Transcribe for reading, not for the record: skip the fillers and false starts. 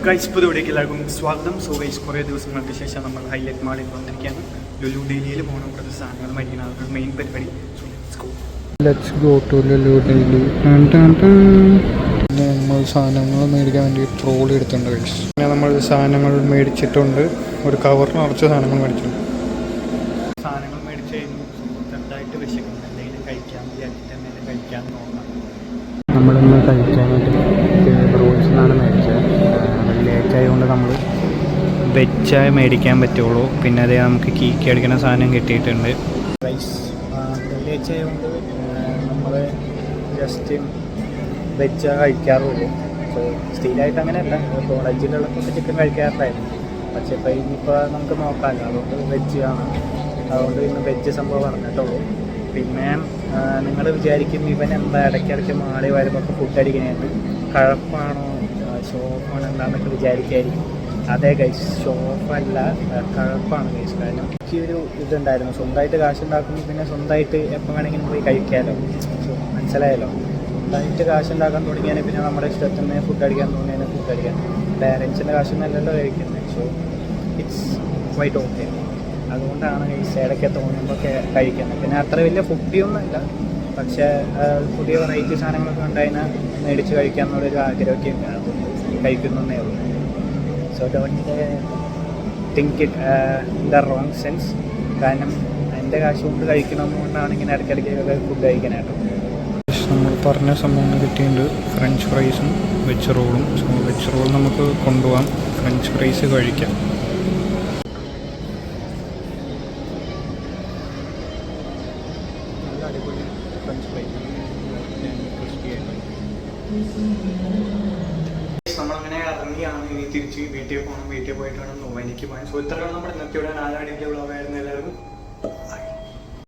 Guys പുതിയവിടേക്ക് എല്ലാവർക്കും സ്വാഗതം. So guys കുറേ ദിവസങ്ങൾക്ക് ശേഷം നമ്മൾ ഹൈലൈറ്റ് മാളിൽ വന്നിരിക്കുകയാണ്. ലുലു ഡെയിലിയിൽ പോകണം, കുറച്ച് സാധനങ്ങൾ മേടിക്കണം. അതൊരു മെയിൻ പരിപാടി. So let's go to Lulu daily. നമ്മൾ സാധനങ്ങൾ മേടിക്കാൻ വേണ്ടി ട്രോളി എടുത്തിട്ടുണ്ട് ഗൈസ്. പിന്നെ നമ്മൾ സാധനങ്ങൾ മേടിച്ചിട്ടുണ്ട്, ഒരു കവറിന് കുറച്ച് സാധനങ്ങൾ മേടിച്ചിട്ടുണ്ട്. സാധനങ്ങൾ മേടിച്ച് കഴിഞ്ഞു ചെറുതായിട്ട് വിശക്കുന്നു. എന്തെങ്കിലും കഴിക്കാൻ വിചാരിച്ചിട്ട് എന്തെങ്കിലും കഴിക്കാൻ നോക്കാം. നമ്മളിന്ന് കഴിക്കാനായിട്ട് റോൾസ് എന്നാണ് മേടിച്ചത്. ലേറ്റ് ആയതുകൊണ്ട് നമ്മൾ വെച്ചാൽ മേടിക്കാൻ പറ്റുള്ളൂ. പിന്നെ അതേ നമുക്ക് കീക്കി അടിക്കുന്ന സാധനം കിട്ടിയിട്ടുണ്ട്. റൈസ് ലേറ്റ് ആയതുകൊണ്ട് നമ്മൾ ജസ്റ്റ് വെജ് കഴിക്കാറുള്ളൂ. സോ സ്റ്റീലായിട്ട് അങ്ങനെയല്ല, കോളേജിലുള്ളപ്പോൾ ചിക്കൻ കഴിക്കാറുണ്ടായിരുന്നു. പക്ഷേ ഇപ്പോൾ ഇനിയിപ്പോൾ നമുക്ക് നോക്കാമല്ലോ, അതുകൊണ്ട് വെജ് ആണ്. അതുകൊണ്ട് ഇന്ന് വെജ് സംഭവം പറഞ്ഞിട്ടുള്ളൂ. പിന്നെ നിങ്ങൾ വിചാരിക്കും ഇവൻ എന്താ ഇടയ്ക്കിടയ്ക്ക് മാളി വരുമ്പോൾ ഫുഡ് അടിക്കാനായിട്ട് കഴപ്പാണോ ഷോപ്പാണ് എന്താണെന്നൊക്കെ വിചാരിക്കായിരിക്കും. അതേ ഗൈസ്, ഷോപ്പല്ല, കഴപ്പാണ് ഗൈസ്. കാരണം എനിക്കൊരു ഇതുണ്ടായിരുന്നു, സ്വന്തമായിട്ട് കാശുണ്ടാക്കുമ്പോൾ പിന്നെ സ്വന്തമായിട്ട് എപ്പോൾ വേണമെങ്കിലും പോയി കഴിക്കാമല്ലോ. സോ മനസ്സിലായല്ലോ, സ്വന്തമായിട്ട് കാശുണ്ടാക്കാൻ തുടങ്ങിയാൽ പിന്നെ നമ്മുടെ ഇഷ്ടത്തിന് ഫുഡ് അടിക്കാൻ തോന്നിയാൽ ഫുഡ് അടിക്കാൻ. പാരൻസിൻ്റെ കാശൊന്നല്ലല്ലോ കഴിക്കുന്നത്. So it's quite okay. അതുകൊണ്ടാണ് ഈ ഇടയ്ക്ക് തോന്നുമ്പോൾ കഴിക്കുന്നത്. പിന്നെ അത്ര വലിയ ഫുഡിയൊന്നുമല്ല, പക്ഷേ പുതിയ വെറൈറ്റി സാധനങ്ങളൊക്കെ ഉണ്ടായതിനാൽ മേടിച്ച് കഴിക്കാമെന്നുള്ളൊരു ആഗ്രഹമൊക്കെ ഉണ്ട്. അതുകൊണ്ട് കഴിക്കുന്നതേ ഉള്ളൂ. So don't think it in the wrong sense. കാരണം എൻ്റെ കാശ് കൊണ്ട് കഴിക്കണമെന്നുകൊണ്ടാണ് ഇങ്ങനെ ഇടയ്ക്കിടയ്ക്ക് ഫുഡ് കഴിക്കാനായിട്ട്. നമ്മൾ പറഞ്ഞ സംഭവങ്ങൾ കിട്ടിയിട്ടുണ്ട്. ഫ്രഞ്ച് ഫ്രൈസും വെജ് റോളും. സോ വെജ് റോൾ നമുക്ക് കൊണ്ടുപോകാം, ഫ്രഞ്ച് ഫ്രൈസ് കഴിക്കാം. നമ്മളങ്ങനെ ഇറങ്ങിയാണ്. ഇനി തിരിച്ച് വീട്ടിൽ പോകണം. വീട്ടിൽ പോയിട്ട് വേണം നോവാനിക്ക് പോകാൻ. സോ ഇത്രയാണ് നമ്മുടെ ഇന്നത്തെ ഇവിടെ 4 അടിപൊളി വ്ളോഗായിരുന്നു.